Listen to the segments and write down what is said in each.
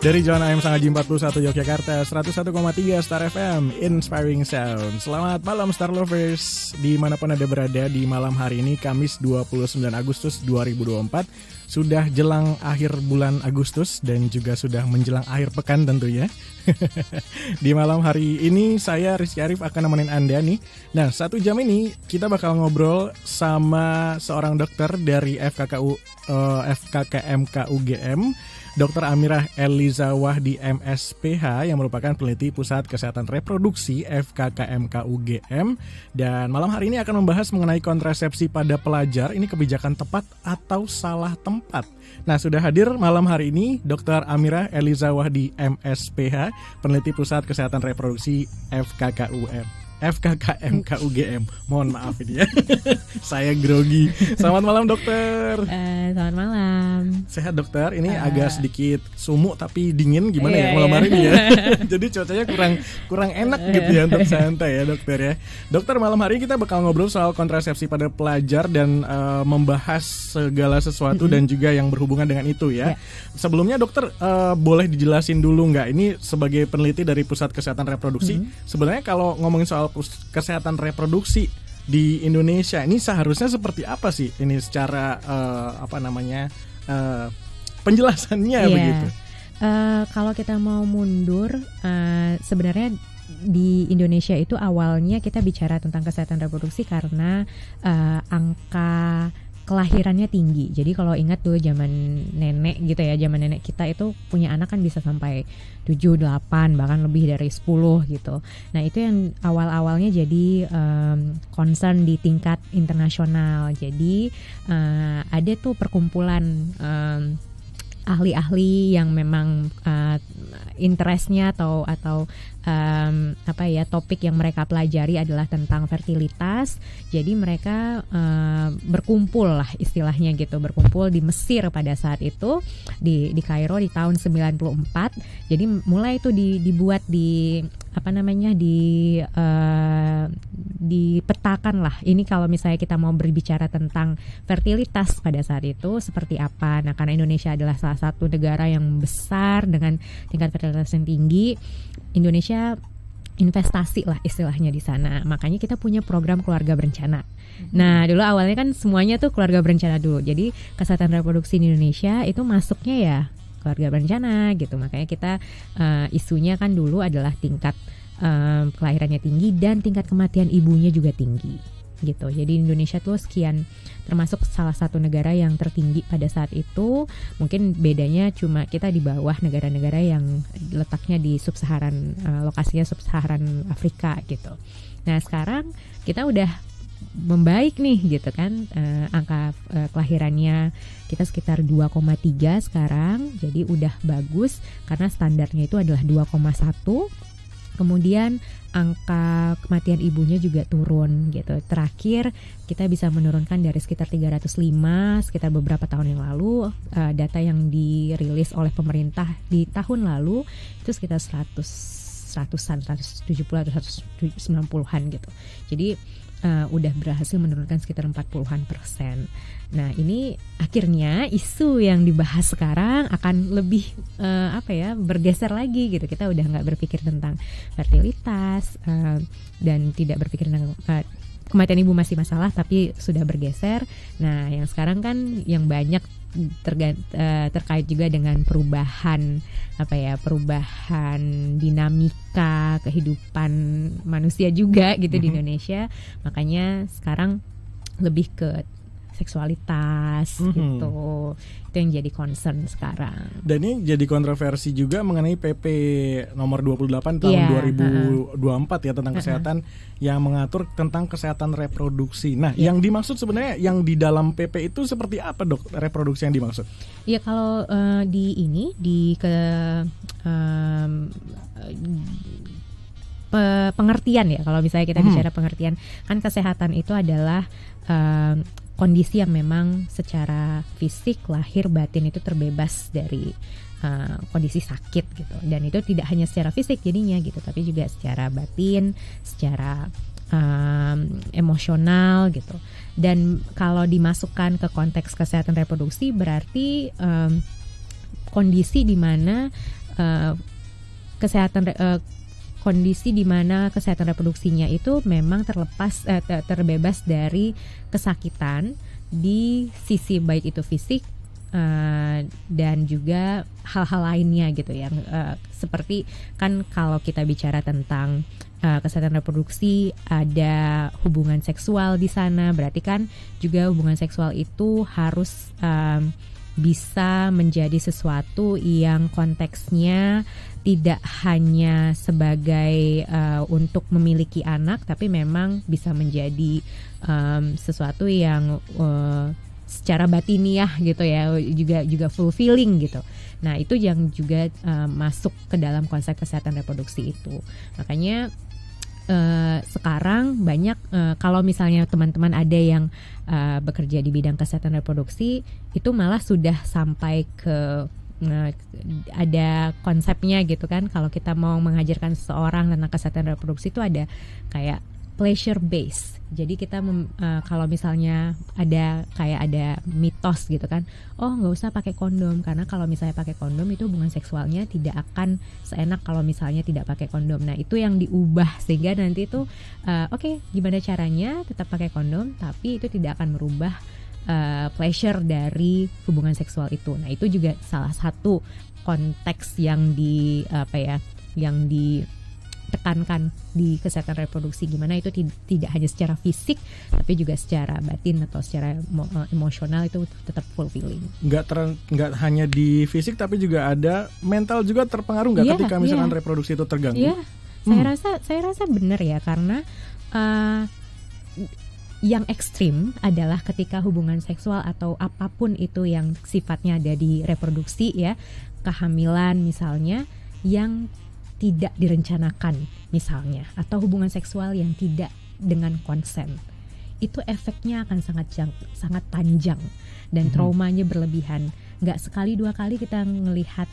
Dari Jalan AM Sanghaji 41 Yogyakarta, 101,3 Star FM, Inspiring Sound. Selamat malam Star Lovers, dimanapun Anda berada di malam hari ini, Kamis 29 Agustus 2024. Sudah jelang akhir bulan Agustus dan juga sudah menjelang akhir pekan tentunya. Di malam hari ini saya Rizky Arif akan nemenin Anda nih. Nah, 1 jam ini kita bakal ngobrol sama seorang dokter dari FKKMK UGM, Dr. Amirah Eliza Wahdi MSPH yang merupakan peneliti Pusat Kesehatan Reproduksi FKKMK UGM. Dan malam hari ini akan membahas mengenai kontrasepsi pada pelajar. Ini kebijakan tepat atau salah tempat? Nah, sudah hadir malam hari ini Dr. Amirah Eliza Wahdi MSPH, peneliti Pusat Kesehatan Reproduksi FKKMK UGM. Mohon maaf ini ya. Saya grogi. Selamat malam dokter. Selamat malam. Sehat dokter. Ini agak sedikit sumuk tapi dingin gimana ya malam hari ini ya. Jadi cuacanya kurang enak gitu ya untuk santai ya dokter ya. Dokter, malam hari kita bakal ngobrol soal kontrasepsi pada pelajar dan membahas segala sesuatu dan juga yang berhubungan dengan itu ya. Sebelumnya dokter boleh dijelasin dulu nggak, ini sebagai peneliti dari Pusat Kesehatan Reproduksi, sebenarnya kalau ngomongin soal kesehatan reproduksi di Indonesia ini seharusnya seperti apa sih ini secara penjelasannya begitu? Kalau kita mau mundur, sebenarnya di Indonesia itu awalnya kita bicara tentang kesehatan reproduksi karena angka kelahirannya tinggi. Jadi kalau ingat dulu zaman nenek gitu ya, zaman nenek kita itu punya anak kan bisa sampai 7, 8, bahkan lebih dari 10 gitu. Nah itu yang awal-awalnya jadi concern di tingkat internasional. Jadi ada tuh perkumpulan ahli-ahli yang memang interestnya atau topik yang mereka pelajari adalah tentang fertilitas. Jadi mereka berkumpul lah istilahnya gitu, berkumpul di Mesir pada saat itu, di Kairo di tahun 94. Jadi mulai itu dibuat dipetakan lah. Ini kalau misalnya kita mau berbicara tentang fertilitas pada saat itu seperti apa. Nah, karena Indonesia adalah salah satu negara yang besar dengan tingkat fertilitas yang tinggi, Indonesia investasi lah istilahnya di sana. Makanya kita punya program keluarga berencana. Nah, dulu awalnya kan semuanya tuh keluarga berencana dulu. Jadi kesehatan reproduksi di Indonesia itu masuknya ya keluarga berencana gitu. Makanya kita isunya kan dulu adalah tingkat kelahirannya tinggi dan tingkat kematian ibunya juga tinggi gitu. Jadi Indonesia tuh termasuk salah satu negara yang tertinggi pada saat itu. Mungkin bedanya cuma kita di bawah negara-negara yang letaknya di lokasinya sub-Saharan Afrika gitu. Nah sekarang kita udah membaik nih gitu kan, angka kelahirannya kita sekitar 2,3 sekarang. Jadi udah bagus karena standarnya itu adalah 2,1. Kemudian angka kematian ibunya juga turun gitu. Terakhir kita bisa menurunkan dari sekitar 305 sekitar beberapa tahun yang lalu, data yang dirilis oleh pemerintah di tahun lalu itu sekitar 170 atau 190-an gitu. Jadi udah berhasil menurunkan sekitar 40%. Nah ini akhirnya isu yang dibahas sekarang akan lebih bergeser lagi gitu. Kita udah nggak berpikir tentang fertilitas dan tidak berpikir tentang kematian ibu masih masalah, tapi sudah bergeser. Nah yang sekarang kan yang banyak terkait juga dengan perubahan dinamika kehidupan manusia juga gitu di Indonesia. Makanya sekarang lebih ke seksualitas gitu. Itu yang jadi concern sekarang. Dan ini jadi kontroversi juga mengenai PP nomor 28 tahun 2024 ya tentang kesehatan yang mengatur tentang kesehatan reproduksi. Nah, yang dimaksud sebenarnya yang di dalam PP itu seperti apa, Dok? Reproduksi yang dimaksud? Ya kalau pengertian ya, kalau misalnya kita bicara pengertian, kan kesehatan itu adalah kondisi yang memang secara fisik, lahir, batin itu terbebas dari kondisi sakit gitu. Dan itu tidak hanya secara fisik jadinya gitu, tapi juga secara batin, secara emosional gitu. Dan kalau dimasukkan ke konteks kesehatan reproduksi berarti kondisi di mana kondisi di mana kesehatan reproduksinya itu memang terbebas dari kesakitan di sisi baik itu fisik dan juga hal-hal lainnya gitu ya. Seperti kan kalau kita bicara tentang kesehatan reproduksi, ada hubungan seksual di sana, berarti kan juga hubungan seksual itu harus bisa menjadi sesuatu yang konteksnya tidak hanya sebagai untuk memiliki anak, tapi memang bisa menjadi sesuatu yang secara batiniah gitu ya, juga fulfilling gitu. Nah itu yang juga masuk ke dalam konsep kesehatan reproduksi itu. Makanya sekarang banyak kalau misalnya teman-teman ada yang bekerja di bidang kesehatan reproduksi, itu malah sudah sampai ke ada konsepnya gitu kan. Kalau kita mau mengajarkan seseorang tentang kesehatan reproduksi itu ada kayak pleasure base. Jadi kita kalau misalnya ada mitos gitu kan, oh nggak usah pakai kondom karena kalau misalnya pakai kondom itu hubungan seksualnya tidak akan seenak kalau misalnya tidak pakai kondom. Nah itu yang diubah sehingga nanti itu oke, gimana caranya tetap pakai kondom tapi itu tidak akan merubah pleasure dari hubungan seksual itu. Nah itu juga salah satu konteks yang yang ditekankan di kesehatan reproduksi, gimana itu tidak hanya secara fisik tapi juga secara batin atau secara emosional itu tetap fulfilling. Nggak hanya di fisik tapi juga ada mental juga terpengaruh nggak ketika misalkan reproduksi itu terganggu? Iya, saya rasa benar ya, karena yang ekstrim adalah ketika hubungan seksual atau apapun itu yang sifatnya ada di reproduksi ya, kehamilan misalnya yang tidak direncanakan misalnya, atau hubungan seksual yang tidak dengan konsen, itu efeknya akan sangat panjang dan traumanya berlebihan. Nggak sekali dua kali kita melihat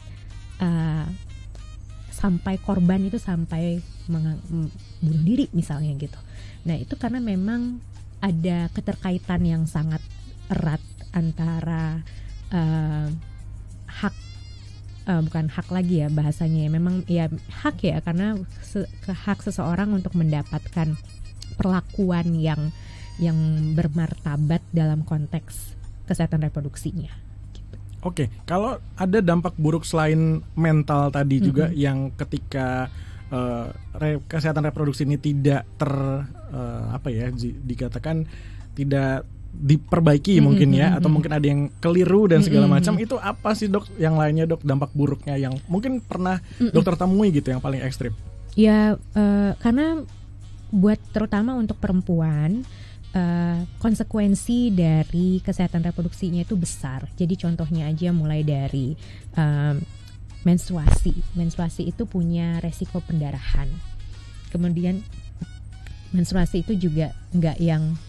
sampai korban itu sampai bunuh diri misalnya gitu. Nah itu karena memang ada keterkaitan yang sangat erat antara bukan hak lagi ya bahasanya, memang ya hak ya, karena hak seseorang untuk mendapatkan perlakuan yang bermartabat dalam konteks kesehatan reproduksinya. Gitu. Oke, kalau ada dampak buruk selain mental tadi juga yang ketika kesehatan reproduksi ini tidak dikatakan tidak diperbaiki mungkin ya, atau mungkin ada yang keliru dan segala macam, itu apa sih dok yang lainnya dok, dampak buruknya yang mungkin pernah dokter temui gitu yang paling ekstrim? Ya karena buat terutama untuk perempuan konsekuensi dari kesehatan reproduksinya itu besar. Jadi contohnya aja mulai dari menstruasi itu punya resiko pendarahan. Kemudian menstruasi itu juga nggak yang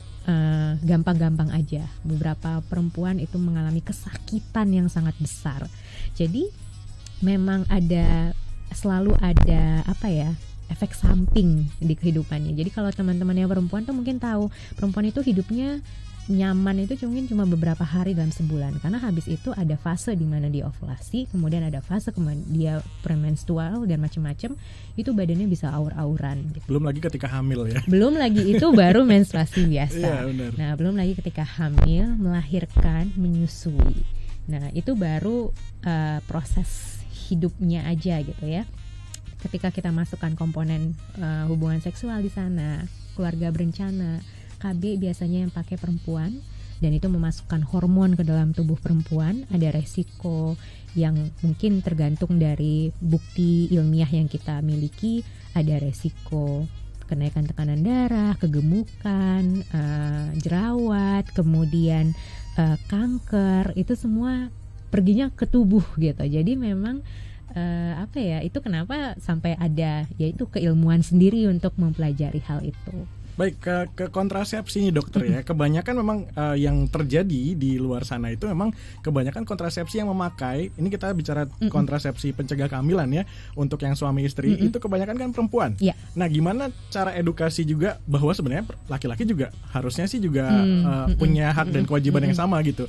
gampang-gampang aja. Beberapa perempuan itu mengalami kesakitan yang sangat besar. Jadi memang selalu ada efek samping di kehidupannya. Jadi kalau teman-teman yang perempuan tuh mungkin tahu, perempuan itu hidupnya nyaman itu mungkin cuma beberapa hari dalam sebulan, karena habis itu ada fase di mana dia ovulasi, kemudian ada fase dia premenstrual dan macam-macam, itu badannya bisa aur-auran gitu. Belum lagi ketika hamil ya. Belum lagi itu baru menstruasi biasa. Iya, benar. Nah, belum lagi ketika hamil, melahirkan, menyusui. Nah, itu baru proses hidupnya aja gitu ya. Ketika kita masukkan komponen hubungan seksual di sana, keluarga berencana, KB biasanya yang pakai perempuan, dan itu memasukkan hormon ke dalam tubuh perempuan, ada resiko yang mungkin tergantung dari bukti ilmiah yang kita miliki, ada resiko kenaikan tekanan darah, kegemukan, jerawat, kemudian kanker, itu semua perginya ke tubuh gitu. Jadi memang itu kenapa sampai ada yaitu keilmuan sendiri untuk mempelajari hal itu. Baik, ke kontrasepsi nih dokter ya. Kebanyakan memang yang terjadi di luar sana itu memang kebanyakan kontrasepsi yang memakai, ini kita bicara kontrasepsi pencegah kehamilan ya, untuk yang suami istri itu kebanyakan kan perempuan. Yeah. Nah, gimana cara edukasi juga bahwa sebenarnya laki-laki juga harusnya sih juga punya hak dan kewajiban yang sama gitu.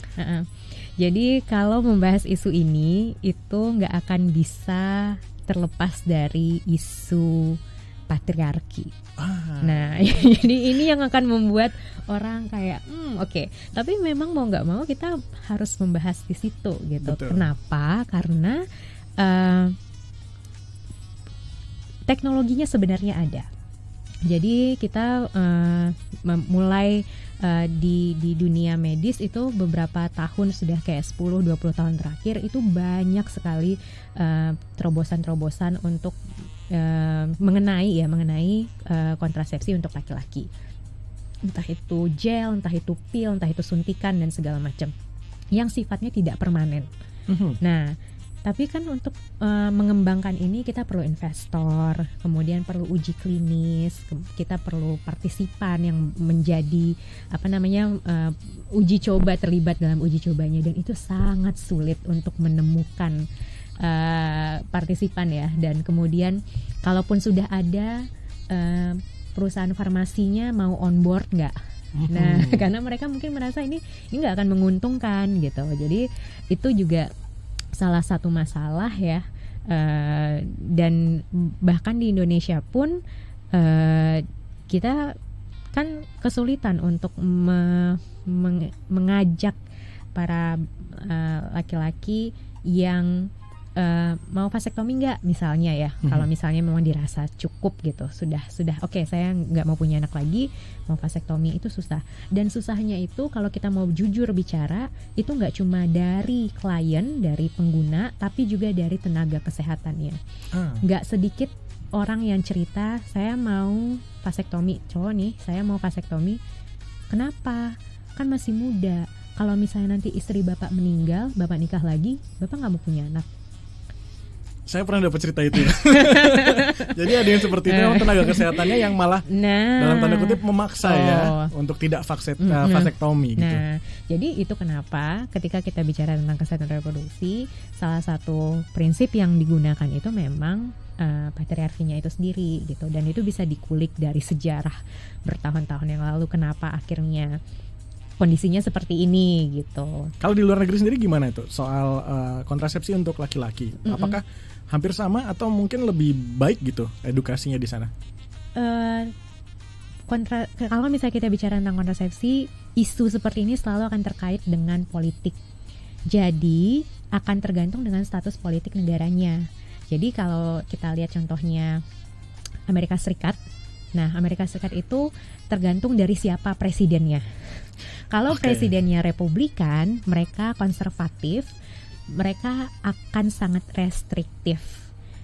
Jadi kalau membahas isu ini itu nggak akan bisa terlepas dari isu patriarki. Nah, jadi ini yang akan membuat orang kayak oke. Tapi memang mau nggak mau kita harus membahas di situ gitu. Betul. Kenapa? Karena teknologinya sebenarnya ada. Jadi kita mulai di dunia medis itu beberapa tahun sudah kayak 10-20 tahun terakhir itu banyak sekali terobosan-terobosan untuk mengenai kontrasepsi untuk laki-laki. Entah itu gel, entah itu pil, entah itu suntikan dan segala macam yang sifatnya tidak permanen. Nah, tapi kan untuk mengembangkan ini kita perlu investor, kemudian perlu uji klinis, kita perlu partisipan yang menjadi uji coba, terlibat dalam uji cobanya, dan itu sangat sulit untuk menemukan partisipan ya. Dan kemudian kalaupun sudah ada perusahaan farmasinya mau on board nggak? Nah, karena mereka mungkin merasa ini nggak akan menguntungkan gitu. Jadi itu juga salah satu masalah ya, dan bahkan di Indonesia pun kita kan kesulitan untuk mengajak para laki-laki yang mau vasektomi nggak misalnya ya. Kalau misalnya memang dirasa cukup gitu, sudah oke, saya nggak mau punya anak lagi, mau vasektomi, itu susah. Dan susahnya itu kalau kita mau jujur bicara, itu nggak cuma dari klien, dari pengguna, tapi juga dari tenaga kesehatannya. Nggak sedikit orang yang cerita, saya mau vasektomi, cowok nih, saya mau vasektomi. Kenapa? Kan masih muda. Kalau misalnya nanti istri bapak meninggal, bapak nikah lagi, bapak nggak mau punya anak. Saya pernah dapat cerita itu. Jadi ada yang seperti itu, tenaga kesehatannya yang malah dalam tanda kutip memaksa ya untuk tidak vasektomi gitu. Nah, jadi itu kenapa ketika kita bicara tentang kesehatan reproduksi, salah satu prinsip yang digunakan itu memang patriarkinya itu sendiri gitu, dan itu bisa dikulik dari sejarah bertahun-tahun yang lalu kenapa akhirnya kondisinya seperti ini gitu. Kalau di luar negeri sendiri gimana itu soal kontrasepsi untuk laki-laki? Apakah hampir sama atau mungkin lebih baik gitu edukasinya di sana? Kalau misalnya kita bicara tentang kontrasepsi, isu seperti ini selalu akan terkait dengan politik. Jadi akan tergantung dengan status politik negaranya. Jadi kalau kita lihat contohnya Amerika Serikat. Nah, Amerika Serikat itu tergantung dari siapa presidennya. Kalau presidennya Republikan, mereka konservatif, mereka akan sangat restriktif.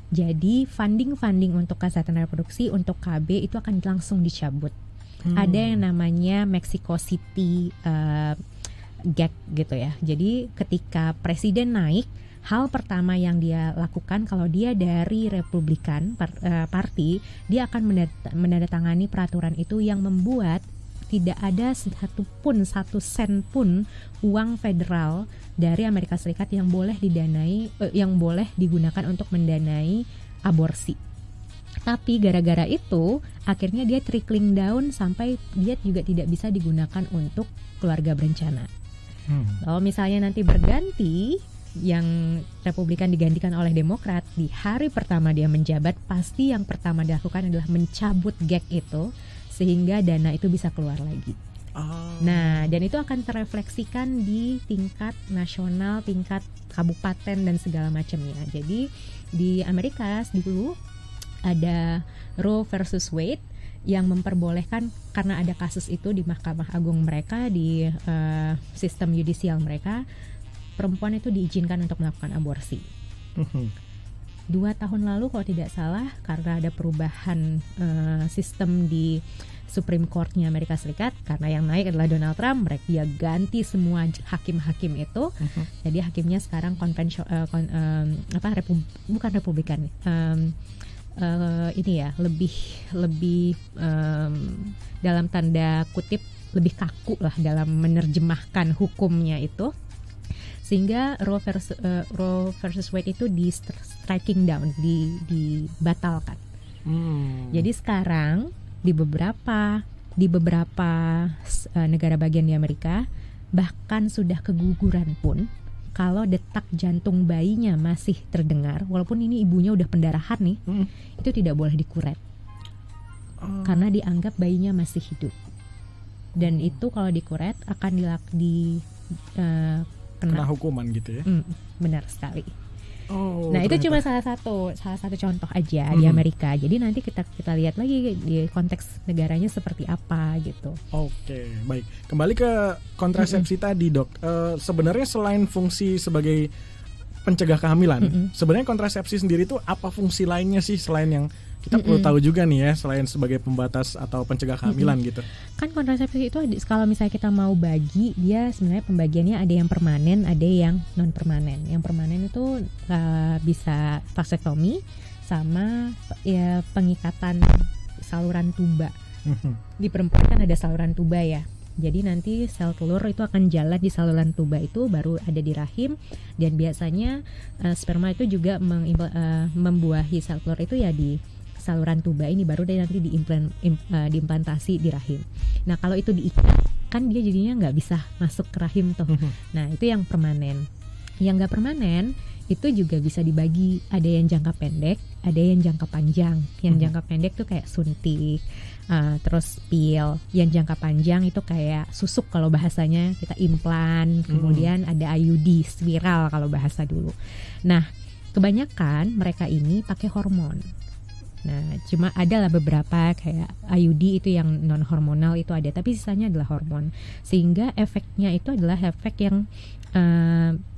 Jadi funding untuk kesehatan reproduksi untuk KB itu akan langsung dicabut. Ada yang namanya Mexico City Gag gitu ya. Jadi ketika presiden naik, hal pertama yang dia lakukan kalau dia dari Republikan Party, dia akan menandatangani peraturan itu yang membuat tidak ada satu sen pun uang federal dari Amerika Serikat yang boleh digunakan untuk mendanai aborsi. Tapi gara-gara itu akhirnya dia trickling down sampai dia juga tidak bisa digunakan untuk keluarga berencana. Kalau misalnya nanti berganti, yang Republikan digantikan oleh Demokrat, di hari pertama dia menjabat, pasti yang pertama dilakukan adalah mencabut gag itu sehingga dana itu bisa keluar lagi. Nah, dan itu akan terrefleksikan di tingkat nasional, tingkat kabupaten dan segala macamnya. Jadi di Amerika dulu ada Roe versus Wade yang memperbolehkan, karena ada kasus itu di Mahkamah Agung mereka, di sistem yudisial mereka, perempuan itu diizinkan untuk melakukan aborsi. 2 tahun lalu kalau tidak salah, karena ada perubahan sistem di Supreme Court-nya Amerika Serikat, karena yang naik adalah Donald Trump, mereka ganti semua hakim-hakim itu. Jadi hakimnya sekarang bukan Republikan, ini ya lebih dalam tanda kutip lebih kaku lah dalam menerjemahkan hukumnya itu, sehingga Roe versus Wade itu di striking down, dibatalkan. Jadi sekarang di beberapa negara bagian di Amerika bahkan sudah keguguran pun kalau detak jantung bayinya masih terdengar, walaupun ini ibunya udah pendarahan nih, itu tidak boleh dikuret karena dianggap bayinya masih hidup. Dan itu kalau dikuret akan kena hukuman gitu ya. Benar sekali. Nah itu cuma salah satu contoh aja di Amerika. Jadi nanti kita lihat lagi di konteks negaranya seperti apa gitu. Oke, baik. Kembali ke kontrasepsi tadi, Dok. Sebenarnya selain fungsi sebagai pencegah kehamilan, sebenarnya kontrasepsi sendiri itu apa fungsi lainnya sih selain yang kita perlu tahu juga nih ya, selain sebagai pembatas atau pencegah kehamilan gitu. Kan kontrasepsi itu kalau misalnya kita mau bagi, dia sebenarnya pembagiannya ada yang permanen, ada yang non permanen. Yang permanen itu bisa vasektomi sama ya pengikatan saluran tuba. Di perempuan kan ada saluran tuba ya. Jadi nanti sel telur itu akan jalan di saluran tuba itu, baru ada di rahim, dan biasanya sperma itu juga membuahi sel telur itu ya di saluran tuba ini, baru dia nanti diimplantasi di rahim. Nah kalau itu diikat kan dia jadinya nggak bisa masuk ke rahim tuh. Nah itu yang permanen. Yang nggak permanen itu juga bisa dibagi, ada yang jangka pendek, ada yang jangka panjang. Yang jangka pendek tuh kayak suntik, terus pil. Yang jangka panjang itu kayak susuk kalau bahasanya, kita implan. Kemudian ada IUD, spiral kalau bahasa dulu. Nah kebanyakan mereka ini pakai hormon. Nah, cuma adalah beberapa kayak IUD itu yang non hormonal itu ada, tapi sisanya adalah hormon. Sehingga efeknya itu adalah efek yang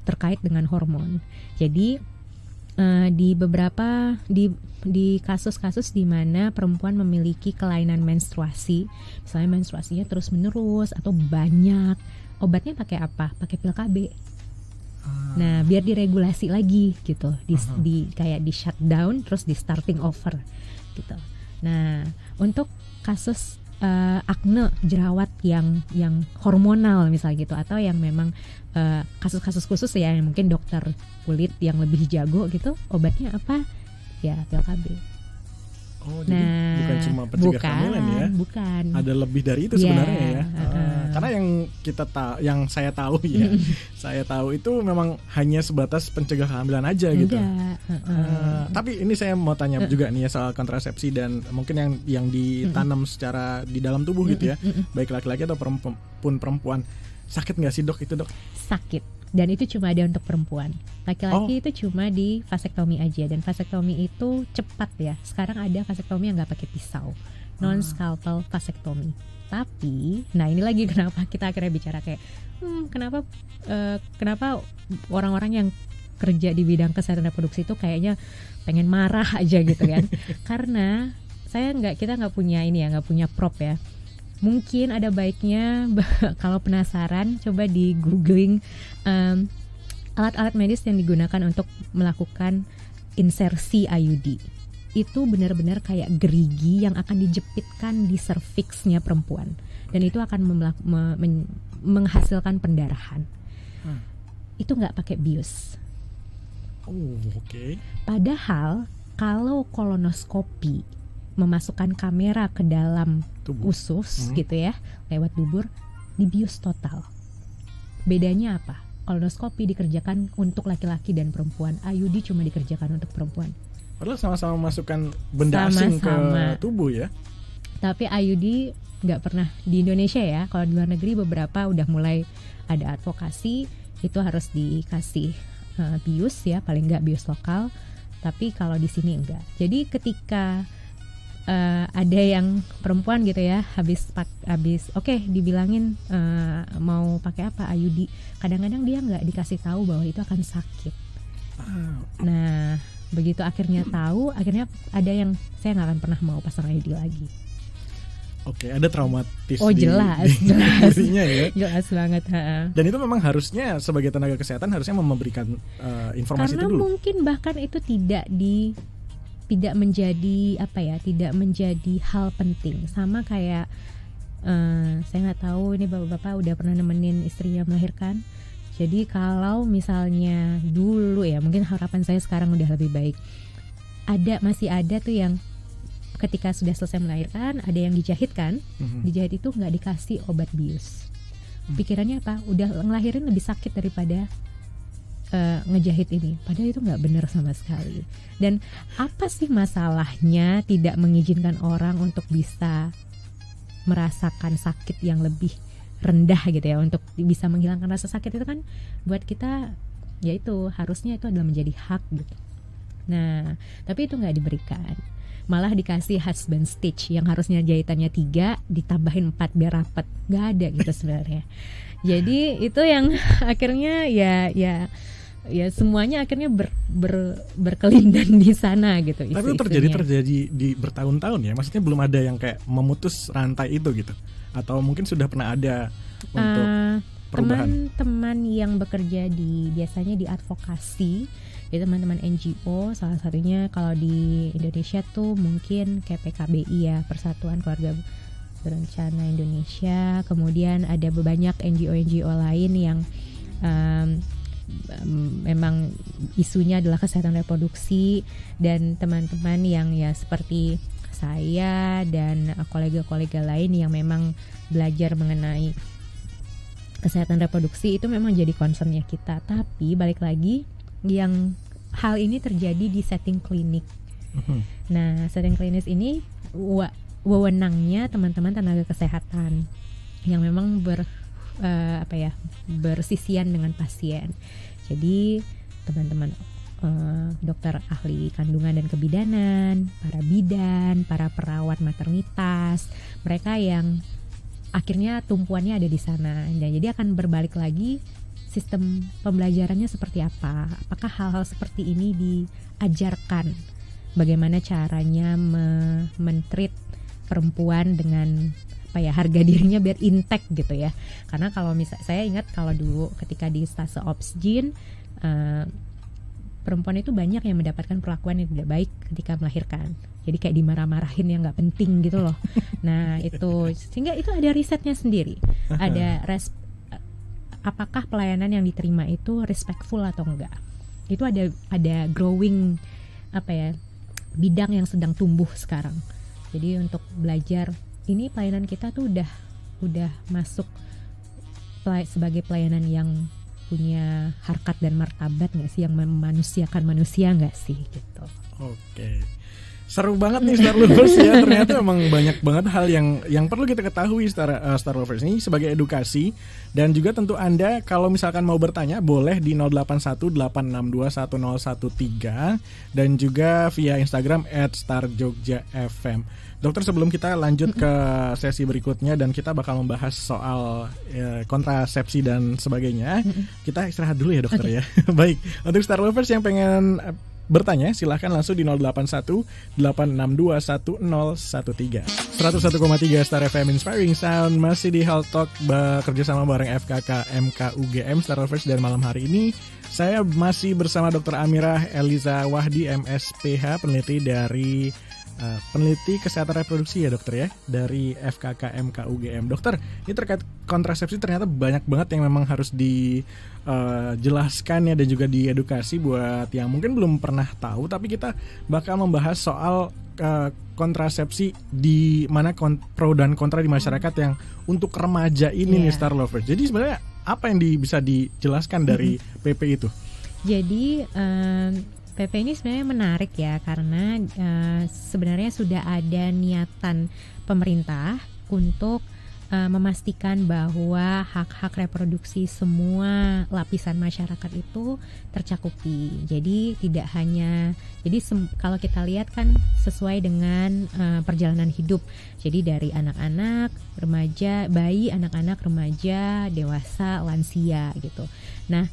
terkait dengan hormon. Jadi di beberapa di kasus-kasus di mana perempuan memiliki kelainan menstruasi, misalnya menstruasinya terus menerus atau banyak, obatnya pakai apa? Pakai pil KB. Nah, biar diregulasi lagi gitu, kayak di shutdown terus di starting over gitu. Nah, untuk kasus akne, jerawat yang hormonal misalnya gitu, atau yang memang kasus-kasus khusus ya, yang mungkin dokter kulit yang lebih jago gitu, obatnya apa? Ya pil KB. Jadi bukan cuma pencegah kehamilan ya. Bukan. Ada lebih dari itu sebenarnya ya. Karena yang saya tahu ya, saya tahu itu memang hanya sebatas pencegah kehamilan aja gitu. Tapi ini saya mau tanya juga nih ya soal kontrasepsi dan mungkin yang ditanam secara di dalam tubuh gitu ya, baik laki-laki atau perempuan. Sakit nggak sih, Dok, itu, Dok? Sakit. Dan itu cuma ada untuk perempuan. Laki-laki itu cuma di vasektomi aja. Dan vasektomi itu cepat ya. Sekarang ada vasektomi yang gak pakai pisau, non-scalpel vasektomi. Tapi, nah ini lagi kenapa kita akhirnya bicara kayak kenapa orang-orang yang kerja di bidang kesehatan reproduksi itu kayaknya pengen marah aja gitu kan. Karena kita nggak punya prop ya. Mungkin ada baiknya kalau penasaran coba di googling alat-alat medis yang digunakan untuk melakukan insersi IUD. Itu benar-benar kayak gerigi yang akan dijepitkan di serviksnya perempuan, dan itu akan menghasilkan pendarahan. Itu nggak pakai bius. Padahal kalau kolonoskopi memasukkan kamera ke dalam usus gitu ya, lewat dubur, dibius total. Bedanya apa? Kolonoskopi dikerjakan untuk laki-laki dan perempuan, IUD cuma dikerjakan untuk perempuan. Padahal sama-sama memasukkan benda asing ke tubuh ya. Tapi IUD nggak pernah di Indonesia ya. Kalau di luar negeri beberapa udah mulai ada advokasi, itu harus dikasih bius ya, paling nggak bius lokal. Tapi kalau di sini enggak. Jadi ketika ada yang perempuan gitu ya, habis dibilangin mau pakai apa IUD, kadang-kadang dia nggak dikasih tahu bahwa itu akan sakit. Nah begitu akhirnya tahu, akhirnya ada yang saya nggak akan pernah mau pasang IUD lagi. Ada traumatis. Jelas dirinya ya. Jelas banget. Dan itu memang harusnya sebagai tenaga kesehatan harusnya memberikan informasi karena itu dulu. Mungkin bahkan itu tidak tidak menjadi tidak menjadi hal penting. Sama kayak saya nggak tahu ini bapak-bapak udah pernah nemenin istrinya melahirkan. Jadi kalau misalnya dulu ya, mungkin harapan saya sekarang udah lebih baik. Masih ada tuh yang ketika sudah selesai melahirkan ada yang dijahit kan, dijahit itu nggak dikasih obat bius. Pikirannya apa? Udah ngelahirin lebih sakit daripada ngejahit ini. Padahal itu nggak benar sama sekali. Dan apa sih masalahnya tidak mengizinkan orang untuk bisa merasakan sakit yang lebih rendah gitu ya, untuk bisa menghilangkan rasa sakit itu kan buat kita, ya itu harusnya itu adalah menjadi hak gitu. Nah tapi itu nggak diberikan, malah dikasih husband stitch yang harusnya jahitannya 3 ditambahin 4 biar rapet, nggak ada gitu sebenarnya. Jadi itu yang akhirnya ya semuanya akhirnya berkelindan di sana gitu. Tapi itu terjadi di bertahun-tahun ya, maksudnya belum ada yang kayak memutus rantai itu gitu, atau mungkin sudah pernah ada untuk perubahan. Teman-teman yang bekerja biasanya di advokasi, ya teman-teman NGO, salah satunya kalau di Indonesia tuh mungkin kayak PKBI ya, Persatuan Keluarga Berencana Indonesia. Kemudian ada banyak NGO lain yang memang isunya adalah kesehatan reproduksi, dan teman-teman yang ya seperti saya dan kolega-kolega lain yang memang belajar mengenai kesehatan reproduksi itu memang jadi concernnya kita. Tapi balik lagi, yang hal ini terjadi di setting klinik. Nah, setting klinis ini wewenangnya teman-teman tenaga kesehatan yang memang bersisian dengan pasien. Jadi teman-teman dokter ahli kandungan dan kebidanan, para bidan, para perawat maternitas, mereka yang akhirnya tumpuannya ada di sana. Dan jadi akan berbalik lagi, sistem pembelajarannya seperti apa? Apakah hal-hal seperti ini diajarkan? Bagaimana caranya men-treat perempuan dengan harga dirinya biar intact gitu ya. Karena kalau saya ingat kalau dulu ketika di stase obsgin, perempuan itu banyak yang mendapatkan perlakuan yang tidak baik ketika melahirkan. Jadi kayak dimarah-marahin yang nggak penting gitu loh. Nah itu, sehingga itu ada risetnya sendiri. Ada apakah pelayanan yang diterima itu respectful atau enggak. Itu ada growing bidang yang sedang tumbuh sekarang. Jadi untuk belajar ini pelayanan kita tuh udah masuk sebagai pelayanan yang punya harkat dan martabat nggak sih, yang memanusiakan manusia nggak sih gitu. Oke. Seru banget nih Star Lovers ya. Ternyata memang banyak banget hal yang perlu kita ketahui Star Lovers ini sebagai edukasi. Dan juga tentu Anda kalau misalkan mau bertanya boleh di 0818621013 dan juga via Instagram @starjogjafm. Dokter, sebelum kita lanjut ke sesi berikutnya dan kita bakal membahas soal kontrasepsi dan sebagainya, kita istirahat dulu ya dokter ya. Baik, untuk Star Lovers yang pengen bertanya silahkan langsung di 0818621013. 101,3 Star FM Inspiring Sound, masih di Health Talk bekerja sama bareng FKK MKUGM Star Lovers. Dan malam hari ini saya masih bersama Dr. Amirah Eliza Wahdi MSPH, peneliti dari peneliti kesehatan reproduksi ya dokter ya, dari FKK MKUGM. Dokter, ini terkait kontrasepsi ternyata banyak banget yang memang harus dijelaskan ya, dan juga diedukasi buat yang mungkin belum pernah tahu. Tapi kita bakal membahas soal kontrasepsi di mana pro dan kontra di masyarakat yang untuk remaja ini nih Star Lovers. Jadi sebenarnya apa yang bisa dijelaskan dari PP itu? Jadi PP ini sebenarnya menarik ya, karena sebenarnya sudah ada niatan pemerintah untuk memastikan bahwa hak-hak reproduksi semua lapisan masyarakat itu tercakupi. Jadi tidak hanya, kalau kita lihat kan sesuai dengan perjalanan hidup. Jadi dari anak-anak, remaja, bayi, anak-anak, remaja, dewasa, lansia gitu. Nah,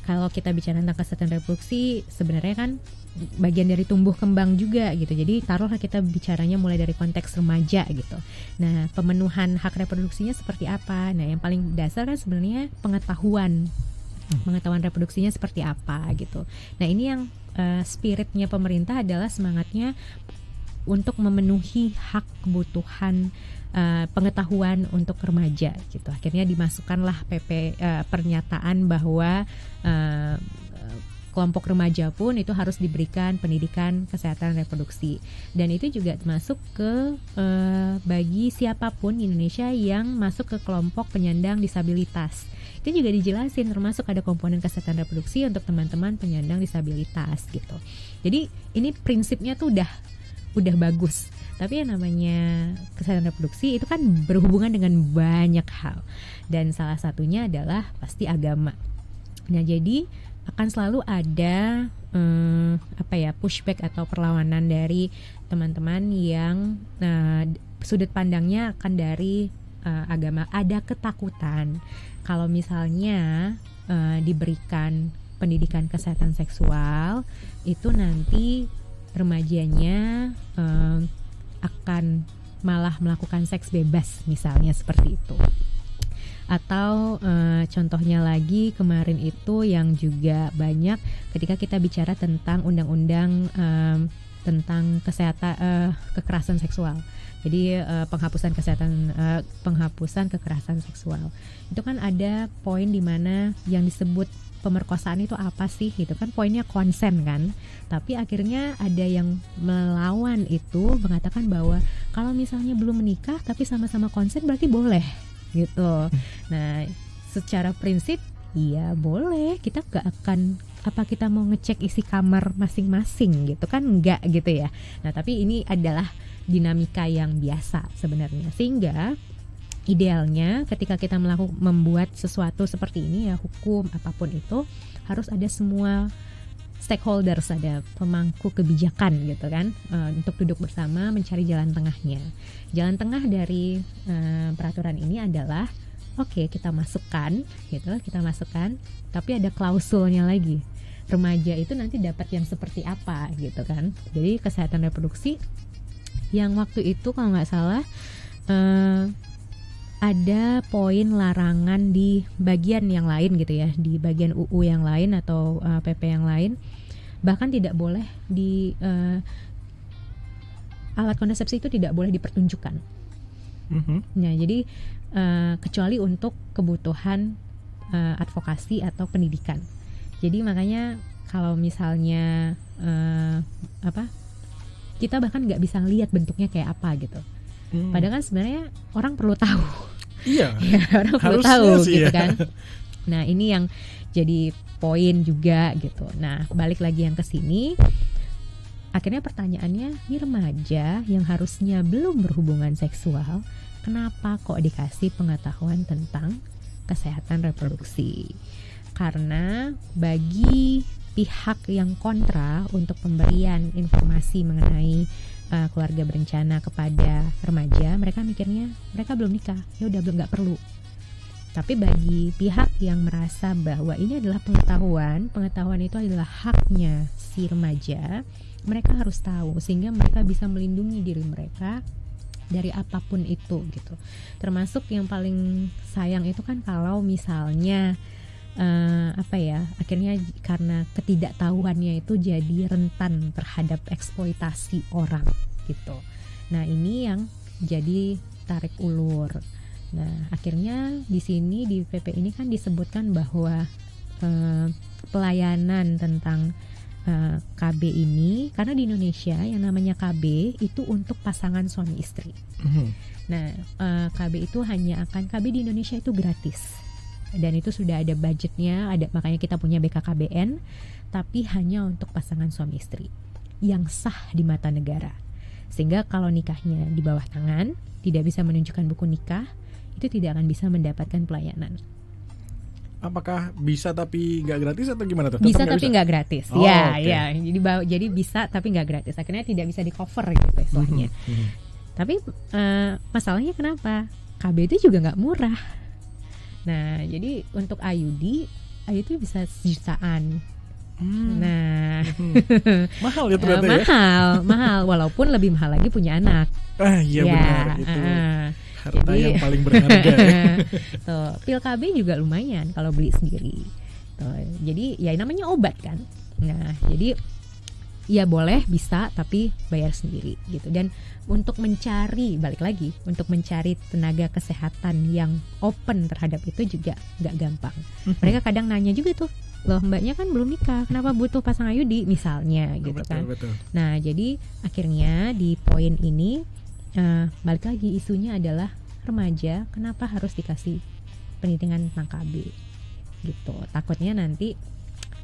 kalau kita bicara tentang kesehatan reproduksi, sebenarnya kan bagian dari tumbuh kembang juga gitu. Jadi taruhlah kita bicaranya mulai dari konteks remaja gitu. Nah, pemenuhan hak reproduksinya seperti apa? Nah, yang paling dasar kan sebenarnya pengetahuan pengetahuan reproduksinya seperti apa gitu. Nah ini yang spiritnya pemerintah adalah semangatnya untuk memenuhi hak kebutuhan pengetahuan untuk remaja gitu. Akhirnya dimasukkanlah pernyataan bahwa kelompok remaja pun itu harus diberikan pendidikan kesehatan reproduksi, dan itu juga masuk ke bagi siapapun di Indonesia yang masuk ke kelompok penyandang disabilitas. Itu juga dijelasin, termasuk ada komponen kesehatan reproduksi untuk teman-teman penyandang disabilitas gitu. Jadi ini prinsipnya tuh udah bagus. Tapi yang namanya kesehatan reproduksi itu kan berhubungan dengan banyak hal, dan salah satunya adalah pasti agama. Nah jadi akan selalu ada pushback atau perlawanan dari teman-teman yang sudut pandangnya akan dari agama. Ada ketakutan kalau misalnya diberikan pendidikan kesehatan seksual itu nanti remajanya akan malah melakukan seks bebas misalnya, seperti itu. Atau contohnya lagi kemarin itu yang juga banyak ketika kita bicara tentang undang-undang tentang kesehatan kekerasan seksual. Jadi penghapusan kekerasan seksual. Itu kan ada poin di mana yang disebut pemerkosaan itu apa sih gitu kan, poinnya konsen kan. Tapi akhirnya ada yang melawan itu, mengatakan bahwa kalau misalnya belum menikah tapi sama-sama konsen berarti boleh gitu. Nah, secara prinsip iya boleh, kita gak akan kita mau ngecek isi kamar masing-masing gitu kan, enggak gitu ya. Nah, tapi ini adalah dinamika yang biasa sebenarnya, sehingga idealnya ketika kita membuat sesuatu seperti ini ya, hukum apapun itu harus ada semua stakeholders, ada pemangku kebijakan gitu kan, untuk duduk bersama mencari jalan tengahnya. Jalan tengah dari peraturan ini adalah kita masukkan gitu, tapi ada klausulnya lagi. Remaja itu nanti dapat yang seperti apa gitu kan. Jadi kesehatan reproduksi yang waktu itu kalau nggak salah ada poin larangan di bagian yang lain gitu ya, di bagian UU yang lain atau PP yang lain, bahkan tidak boleh alat kontrasepsi itu tidak boleh dipertunjukkan. Nah, jadi kecuali untuk kebutuhan advokasi atau pendidikan. Jadi makanya kalau misalnya kita bahkan nggak bisa lihat bentuknya kayak apa gitu. Padahal kan sebenarnya orang perlu tahu. Iya. Ya, orang perlu tahu gitu kan. Nah, ini yang jadi poin juga gitu. Nah, balik lagi yang ke sini. Akhirnya pertanyaannya, ini remaja yang harusnya belum berhubungan seksual, kenapa kok dikasih pengetahuan tentang kesehatan reproduksi? Karena bagi pihak yang kontra untuk pemberian informasi mengenai keluarga berencana kepada remaja, mereka mikirnya mereka belum nikah, ya udah nggak perlu. Tapi bagi pihak yang merasa bahwa ini adalah pengetahuan itu adalah haknya si remaja, mereka harus tahu sehingga mereka bisa melindungi diri mereka dari apapun itu gitu. Termasuk yang paling sayang itu kan kalau misalnya akhirnya karena ketidaktahuannya itu jadi rentan terhadap eksploitasi orang gitu. Nah, ini yang jadi tarik ulur. Nah, akhirnya di sini di PP ini kan disebutkan bahwa pelayanan tentang KB ini, karena di Indonesia yang namanya KB itu untuk pasangan suami istri. Nah, KB itu KB di Indonesia itu gratis. Dan itu sudah ada budgetnya, makanya kita punya BKKBN, tapi hanya untuk pasangan suami istri yang sah di mata negara. Sehingga kalau nikahnya di bawah tangan, tidak bisa menunjukkan buku nikah, itu tidak akan bisa mendapatkan pelayanan. Apakah bisa tapi nggak gratis atau gimana tuh? Bisa tapi nggak gratis. Oh, ya, okay. Ya. Jadi bisa tapi nggak gratis. Akhirnya tidak bisa di cover gitu istilahnya. Tapi masalahnya kenapa? KB itu juga nggak murah. Nah, jadi untuk IUD itu bisa jutaan. Nah, mahal ya ternyata mahal. Walaupun lebih mahal lagi punya anak. Iya ya, benar itu. Harta yang paling berharga. Tuh, pil KB juga lumayan kalau beli sendiri. gitu. Jadi ya namanya obat kan. Nah, jadi ya boleh, bisa, tapi bayar sendiri gitu. Dan untuk mencari, balik lagi, untuk mencari tenaga kesehatan yang open terhadap itu juga gak gampang. Mereka kadang nanya juga tuh, loh mbaknya kan belum nikah, kenapa butuh pasang ayudi misalnya gitu kan. Betul. Nah jadi akhirnya di poin ini balik lagi, isunya adalah remaja kenapa harus dikasih penelitian tentang KB gitu. Takutnya nanti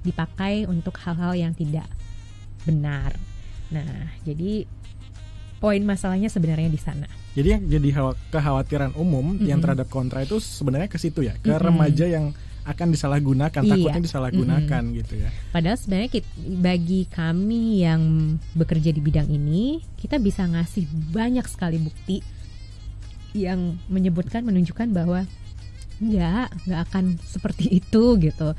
dipakai untuk hal-hal yang tidak benar. Nah, jadi poin masalahnya sebenarnya di sana. Jadi yang jadi kekhawatiran umum yang terhadap kontra itu sebenarnya ke situ ya, ke remaja yang akan disalahgunakan, takutnya disalahgunakan gitu ya. Padahal sebenarnya bagi kami yang bekerja di bidang ini, kita bisa ngasih banyak sekali bukti yang menunjukkan bahwa nggak akan seperti itu gitu.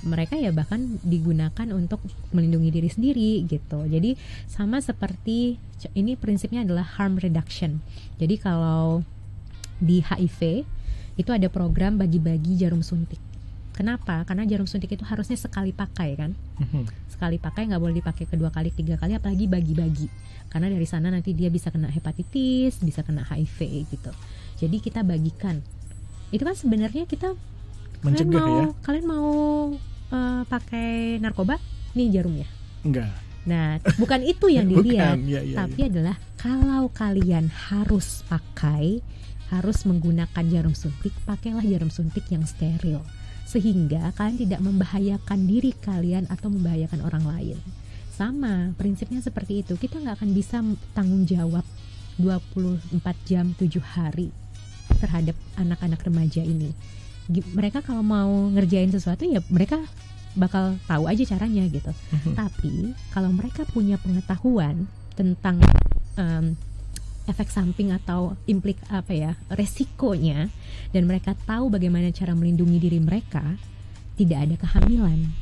Mereka ya bahkan digunakan untuk melindungi diri sendiri gitu. Jadi sama seperti ini, prinsipnya adalah harm reduction. Jadi kalau di HIV itu ada program bagi-bagi jarum suntik. Kenapa? Karena jarum suntik itu harusnya sekali pakai kan. Sekali pakai, nggak boleh dipakai kedua kali, 3 kali, apalagi bagi-bagi. Karena dari sana nanti dia bisa kena hepatitis, bisa kena HIV gitu. Jadi kita bagikan. Itu kan sebenarnya kita mencegah kalian mau pakai narkoba, nih jarumnya. Enggak. Nah, bukan itu yang dilihat, tapi iya. adalah kalau kalian harus menggunakan jarum suntik, pakailah jarum suntik yang steril, sehingga kalian tidak membahayakan diri kalian atau membahayakan orang lain. Sama, prinsipnya seperti itu. Kita nggak akan bisa tanggung jawab 24 jam 7 hari terhadap anak-anak remaja ini. Mereka kalau mau ngerjain sesuatu ya mereka bakal tahu aja caranya gitu. Tapi kalau mereka punya pengetahuan tentang efek samping atau resikonya, dan mereka tahu bagaimana cara melindungi diri mereka, tidak ada kehamilan.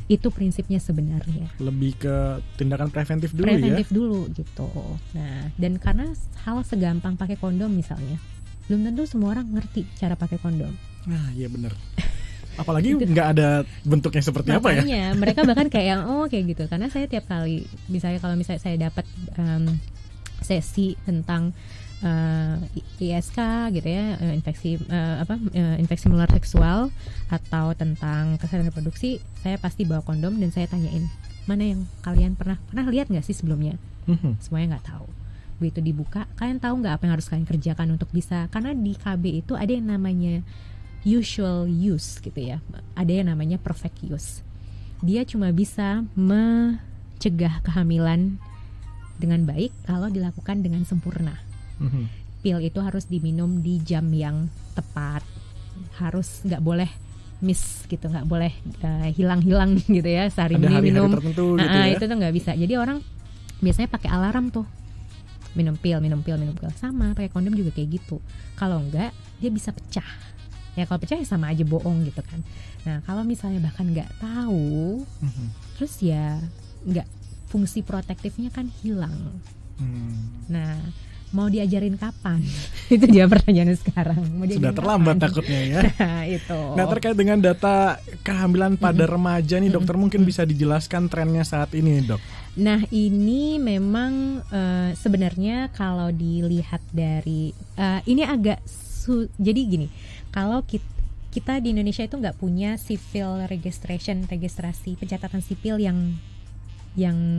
Itu prinsipnya sebenarnya. Lebih ke tindakan preventif dulu dulu gitu. Nah, dan karena hal segampang pakai kondom misalnya, belum tentu semua orang ngerti cara pakai kondom. Nah, iya benar. Apalagi nggak ada bentuknya seperti apa ya. Makanya mereka bahkan kayak kayak gitu. Karena saya tiap kali, kalau misalnya saya dapat sesi tentang ISK gitu ya, infeksi menular seksual atau tentang kesehatan reproduksi, saya pasti bawa kondom dan saya tanyain, mana yang kalian pernah lihat nggak sih sebelumnya? Semuanya nggak tahu. Begitu dibuka, kalian tahu nggak apa yang harus kalian kerjakan untuk bisa, karena di KB itu ada yang namanya usual use gitu ya, ada yang namanya perfect use. Dia cuma bisa mencegah kehamilan dengan baik kalau dilakukan dengan sempurna. Pil itu harus diminum di jam yang tepat, harus nggak boleh miss gitu, nggak boleh hilang-hilang gitu ya, sehari ini minum tertentu gitu ya. Itu tuh nggak bisa. Jadi orang biasanya pakai alarm tuh, minum pil. Sama pakai kondom juga kayak gitu. Kalau enggak dia bisa pecah. Ya kalau pecah ya sama aja bohong gitu kan. Nah kalau misalnya bahkan nggak tahu, terus ya nggak, fungsi protektifnya kan hilang. Nah mau diajarin kapan? Itu dia pertanyaannya sekarang. Sudah terlambat kapan? Takutnya ya. Nah itu. Nah terkait dengan data kehamilan pada remaja nih dokter, mungkin bisa dijelaskan trennya saat ini dok? Nah ini memang sebenarnya kalau dilihat dari ini agak jadi gini, kalau kita di Indonesia itu nggak punya civil registrasi pencatatan sipil yang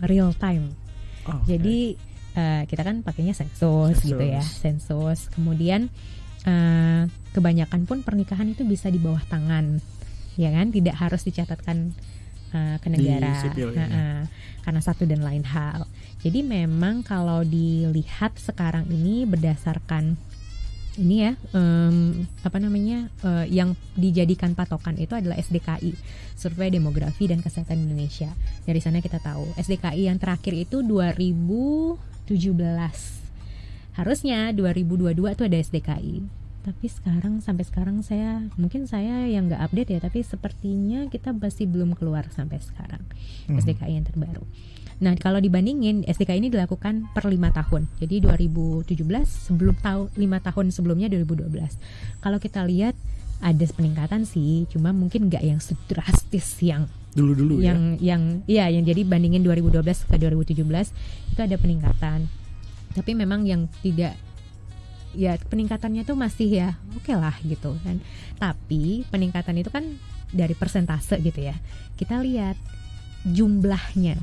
real time. Jadi kita kan pakainya sensus gitu ya, sensus. Kemudian kebanyakan pun pernikahan itu bisa di bawah tangan, ya kan, tidak harus dicatatkan ke negara karena satu dan lain hal. Jadi memang kalau dilihat sekarang ini berdasarkan ini ya, yang dijadikan patokan itu adalah SDKI, Survei Demografi dan Kesehatan Indonesia. Dari sana kita tahu SDKI yang terakhir itu 2017. Harusnya 2022 itu ada SDKI. Tapi sampai sekarang saya yang nggak update ya, tapi sepertinya kita masih belum keluar sampai sekarang SDKI yang terbaru. Nah kalau dibandingin, SDKI ini dilakukan per 5 tahun. Jadi 2017 5 tahun sebelumnya 2012. Kalau kita lihat ada peningkatan sih, cuma mungkin nggak yang sedrastis yang dulu-dulu yang jadi bandingin 2012 ke 2017 itu ada peningkatan. Tapi memang yang tidak, ya peningkatannya tuh masih ya oke lah gitu kan. Tapi peningkatan itu kan dari persentase gitu ya. Kita lihat jumlahnya.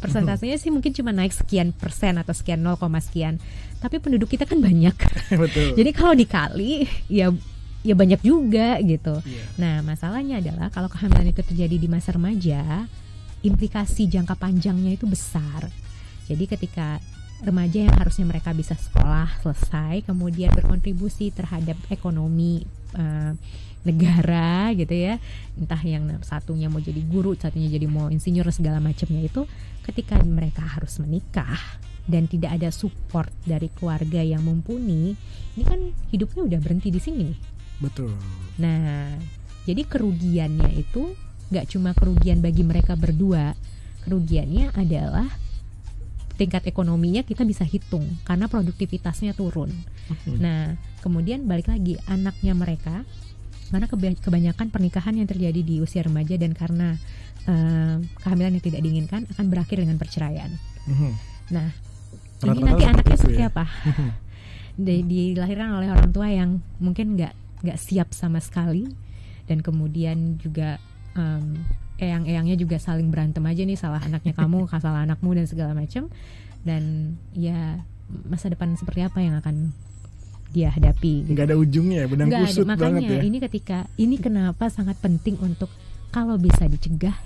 Persentasenya sih mungkin cuma naik sekian persen atau sekian 0, sekian. Tapi penduduk kita kan banyak. Betul. Jadi kalau dikali ya banyak juga gitu. Yeah. Nah, masalahnya adalah kalau kehamilan itu terjadi di masa remaja, implikasi jangka panjangnya itu besar. Jadi ketika remaja yang harusnya mereka bisa sekolah selesai, kemudian berkontribusi terhadap ekonomi negara gitu ya, entah yang satunya mau jadi guru, satunya jadi mau insinyur segala macamnya, itu ketika mereka harus menikah dan tidak ada support dari keluarga yang mumpuni, ini kan hidupnya udah berhenti di sini nih. Betul. Nah, jadi kerugiannya itu nggak cuma kerugian bagi mereka berdua, kerugiannya adalah tingkat ekonominya kita bisa hitung karena produktivitasnya turun. Nah, kemudian balik lagi anaknya mereka, karena kebanyakan pernikahan yang terjadi di usia remaja dan karena kehamilan yang tidak diinginkan akan berakhir dengan perceraian. Nah, ini nanti anaknya seperti apa? Dilahirkan oleh orang tua yang mungkin nggak siap sama sekali, dan kemudian juga eyang-eyangnya juga saling berantem aja nih, salah anaknya kamu, salah anakmu dan segala macam. Dan ya masa depan seperti apa yang akan dia hadapi? Nggak ada ujungnya, benang kusut banget ya. Makanya ini kenapa sangat penting untuk kalau bisa dicegah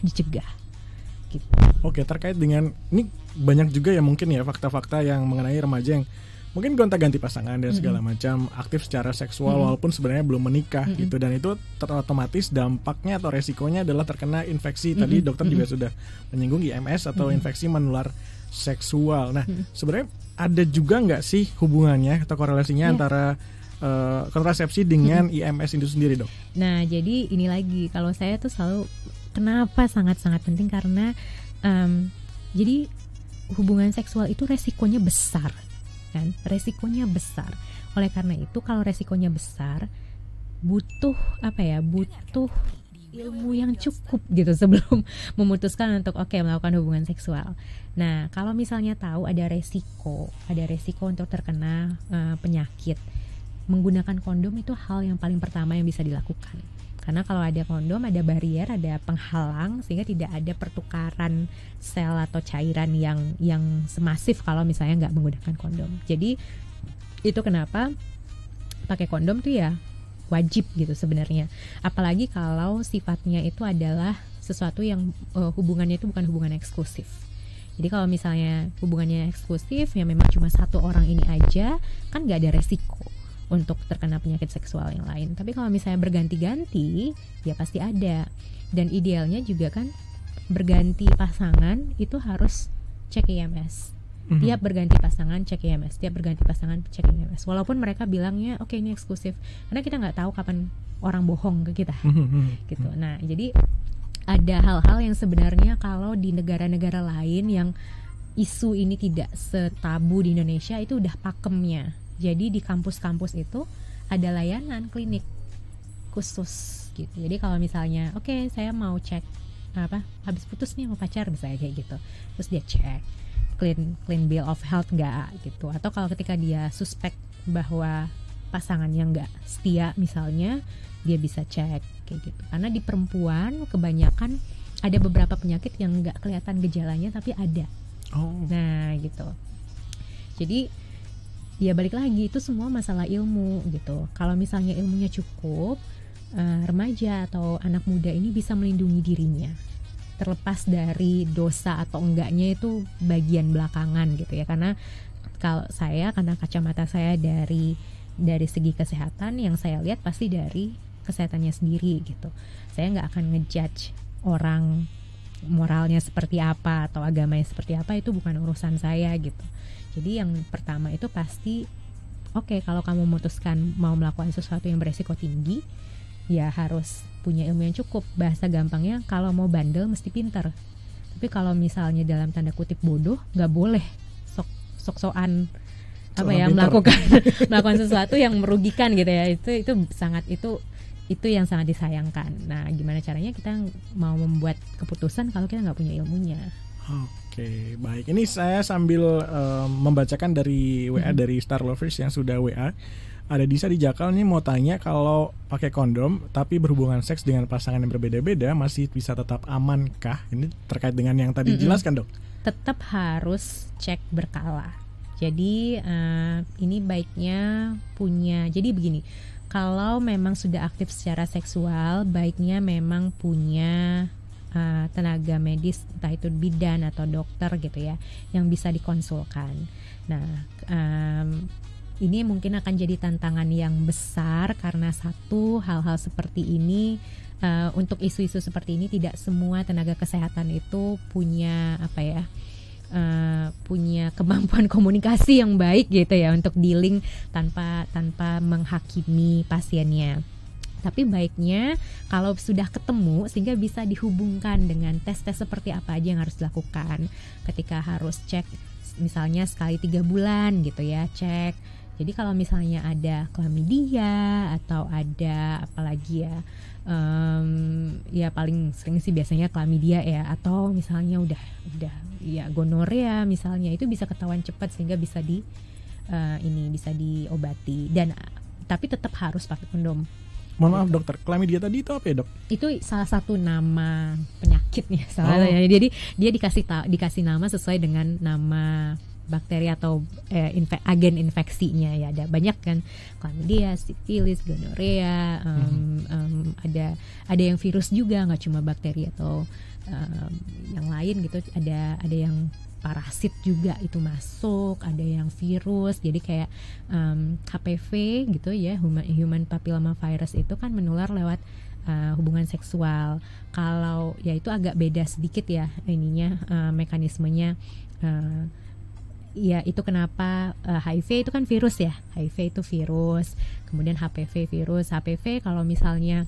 gitu. Oke, terkait dengan ini banyak juga ya mungkin ya fakta-fakta yang mengenai remaja yang mungkin gonta-ganti pasangan dan segala macam, aktif secara seksual walaupun sebenarnya belum menikah gitu, dan itu otomatis dampaknya atau resikonya adalah terkena infeksi. Tadi dokter juga sudah menyinggung IMS atau infeksi menular seksual. Nah, sebenarnya ada juga nggak sih hubungannya atau korelasinya antara kontrasepsi dengan IMS itu sendiri, dok? Nah, jadi ini lagi, kalau saya tuh selalu kenapa sangat-sangat penting karena jadi hubungan seksual itu resikonya besar. Kan, resikonya besar. Oleh karena itu kalau resikonya besar, butuh ilmu yang cukup gitu sebelum memutuskan untuk melakukan hubungan seksual. Nah, kalau misalnya tahu ada resiko untuk terkena penyakit, menggunakan kondom itu hal yang paling pertama yang bisa dilakukan. Karena kalau ada kondom, ada barier, ada penghalang sehingga tidak ada pertukaran sel atau cairan yang semasif kalau misalnya nggak menggunakan kondom. Jadi itu kenapa pakai kondom tuh ya wajib gitu sebenarnya. Apalagi kalau sifatnya itu adalah sesuatu yang hubungannya itu bukan hubungan eksklusif. Jadi kalau misalnya hubungannya eksklusif ya memang cuma satu orang ini aja, kan nggak ada resiko untuk terkena penyakit seksual yang lain. Tapi kalau misalnya berganti-ganti, ya pasti ada. Dan idealnya juga kan berganti pasangan itu harus cek IMS. Tiap berganti pasangan cek IMS, tiap berganti pasangan cek IMS. Walaupun mereka bilangnya oke, ini eksklusif, karena kita nggak tahu kapan orang bohong ke kita, gitu. Nah, jadi ada hal-hal yang sebenarnya kalau di negara-negara lain yang isu ini tidak setabu di Indonesia itu udah pakemnya. Jadi di kampus-kampus itu ada layanan klinik khusus gitu. Jadi kalau misalnya saya mau cek habis putus nih sama pacar misalnya kayak gitu, terus dia cek clean bill of health nggak gitu. Atau kalau ketika dia suspek bahwa pasangannya nggak setia misalnya, dia bisa cek kayak gitu. Karena di perempuan kebanyakan ada beberapa penyakit yang nggak kelihatan gejalanya tapi ada. Nah gitu. Jadi ya balik lagi, itu semua masalah ilmu gitu. Kalau misalnya ilmunya cukup, remaja atau anak muda ini bisa melindungi dirinya. Terlepas dari dosa atau enggaknya itu bagian belakangan gitu ya. Karena karena kacamata saya dari segi kesehatan, yang saya lihat pasti dari kesehatannya sendiri gitu. Saya nggak akan ngejudge orang moralnya seperti apa atau agamanya seperti apa, itu bukan urusan saya gitu. Jadi yang pertama itu pasti kalau kamu memutuskan mau melakukan sesuatu yang beresiko tinggi, ya harus punya ilmu yang cukup. Bahasa gampangnya, kalau mau bandel mesti pintar. Tapi kalau misalnya dalam tanda kutip bodoh, nggak boleh sok-sokan melakukan sesuatu yang merugikan gitu ya. Itu Itu yang sangat disayangkan. Nah, gimana caranya kita mau membuat keputusan kalau kita nggak punya ilmunya? Oke, baik. Ini saya sambil membacakan dari WA dari Star Lovers yang sudah WA. Ada Disa di Jakal nih mau tanya, kalau pakai kondom tapi berhubungan seks dengan pasangan yang berbeda-beda masih bisa tetap aman kah? Ini terkait dengan yang tadi jelaskan, Dok. Tetap harus cek berkala. Jadi ini baiknya punya. Jadi begini. Kalau memang sudah aktif secara seksual, baiknya memang punya tenaga medis, entah itu bidan atau dokter gitu ya, yang bisa dikonsulkan. Nah, ini mungkin akan jadi tantangan yang besar karena satu, hal-hal seperti ini, untuk isu-isu seperti ini tidak semua tenaga kesehatan itu punya punya kemampuan komunikasi yang baik gitu ya untuk dealing tanpa menghakimi pasiennya. Tapi baiknya kalau sudah ketemu sehingga bisa dihubungkan dengan tes-tes seperti apa aja yang harus dilakukan ketika harus cek, misalnya sekali 3 bulan gitu ya cek. Jadi kalau misalnya ada chlamydia atau ada apalagi ya, ya paling sering sih biasanya chlamydia ya, atau misalnya udah ya gonorea misalnya, itu bisa ketahuan cepat sehingga bisa bisa diobati, dan tapi tetap harus pakai kondom. Mohon maaf dokter, chlamydia tadi itu apa ya, Dok? Itu salah satu nama penyakitnya, Jadi dia dikasih nama sesuai dengan nama bakteri atau agen infeksinya ya. Ada banyak kan, chlamydia, sifilis, gonorea, ada yang virus juga, nggak cuma bakteri atau yang lain gitu. Ada yang parasit juga itu masuk, ada yang virus. Jadi kayak HPV gitu ya, human papilloma virus itu kan menular lewat hubungan seksual. Kalau ya itu agak beda sedikit ya ininya, mekanismenya. Ya itu kenapa HIV itu kan virus ya, HIV itu virus, kemudian HPV virus. HPV kalau misalnya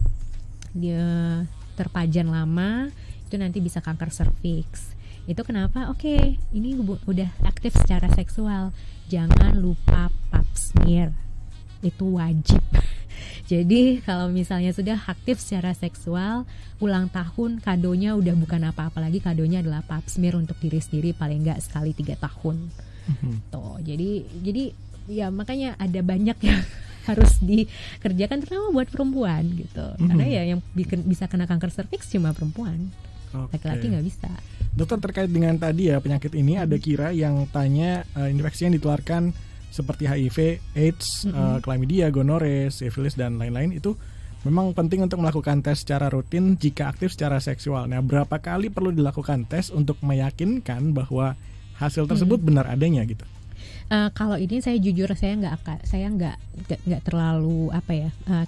dia terpajan lama itu nanti bisa kanker serviks. Itu kenapa? Oke, ini udah aktif secara seksual, jangan lupa pap smear, itu wajib. Jadi kalau misalnya sudah aktif secara seksual, ulang tahun kadonya udah bukan apa-apa lagi, kadonya adalah pap smear untuk diri sendiri paling nggak sekali 3 tahun. Tuh, jadi ya makanya ada banyak yang harus dikerjakan, terutama buat perempuan gitu. Karena ya yang bisa kena kanker serviks cuma perempuan. Laki-laki nggak bisa. Dokter, terkait dengan tadi ya penyakit ini, ada Kira yang tanya infeksi yang ditularkan seperti HIV, AIDS, chlamydia, gonorrhea, sifilis dan lain-lain itu memang penting untuk melakukan tes secara rutin jika aktif secara seksual. Nah, berapa kali perlu dilakukan tes untuk meyakinkan bahwa hasil tersebut benar adanya gitu? Kalau ini saya jujur saya nggak terlalu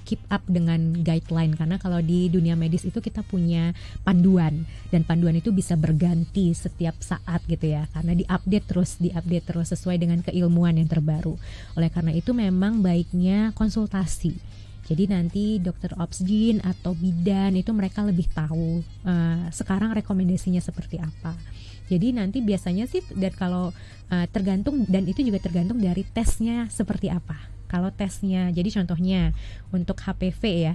keep up dengan guideline, karena kalau di dunia medis itu kita punya panduan, dan panduan itu bisa berganti setiap saat gitu ya, karena diupdate terus sesuai dengan keilmuan yang terbaru. Oleh karena itu memang baiknya konsultasi. Jadi nanti dokter obsgin atau bidan itu mereka lebih tahu sekarang rekomendasinya seperti apa. Jadi nanti biasanya sih, dan kalau tergantung, dan itu juga tergantung dari tesnya seperti apa. Kalau tesnya, jadi contohnya untuk HPV ya,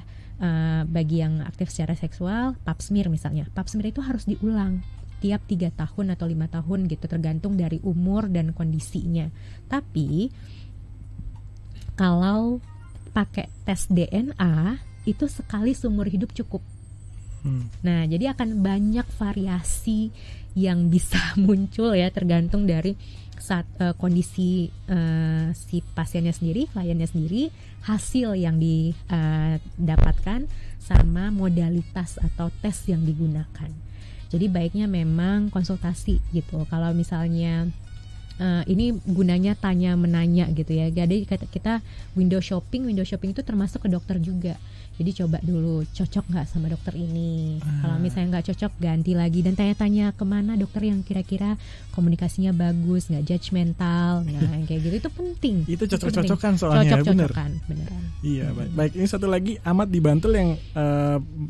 bagi yang aktif secara seksual, pap smear misalnya, pap smear itu harus diulang tiap 3 tahun atau 5 tahun gitu, tergantung dari umur dan kondisinya. Tapi kalau pakai tes DNA itu sekali seumur hidup cukup. Nah, jadi akan banyak variasi yang bisa muncul ya, tergantung dari kondisi si pasiennya sendiri, kliennya sendiri, hasil yang didapatkan, sama modalitas atau tes yang digunakan. Jadi baiknya memang konsultasi gitu. Kalau misalnya ini gunanya tanya menanya gitu ya. Jadi kita window shopping itu termasuk ke dokter juga. Jadi coba dulu cocok nggak sama dokter ini. Kalau misalnya nggak cocok, ganti lagi, dan tanya-tanya kemana dokter yang kira-kira komunikasinya bagus, nggak judgmental. Nah, kayak gitu itu penting. Itu cocok-cocokan soalnya, beneran. Iya, baik. Ini satu lagi, Ahmad di Bantul yang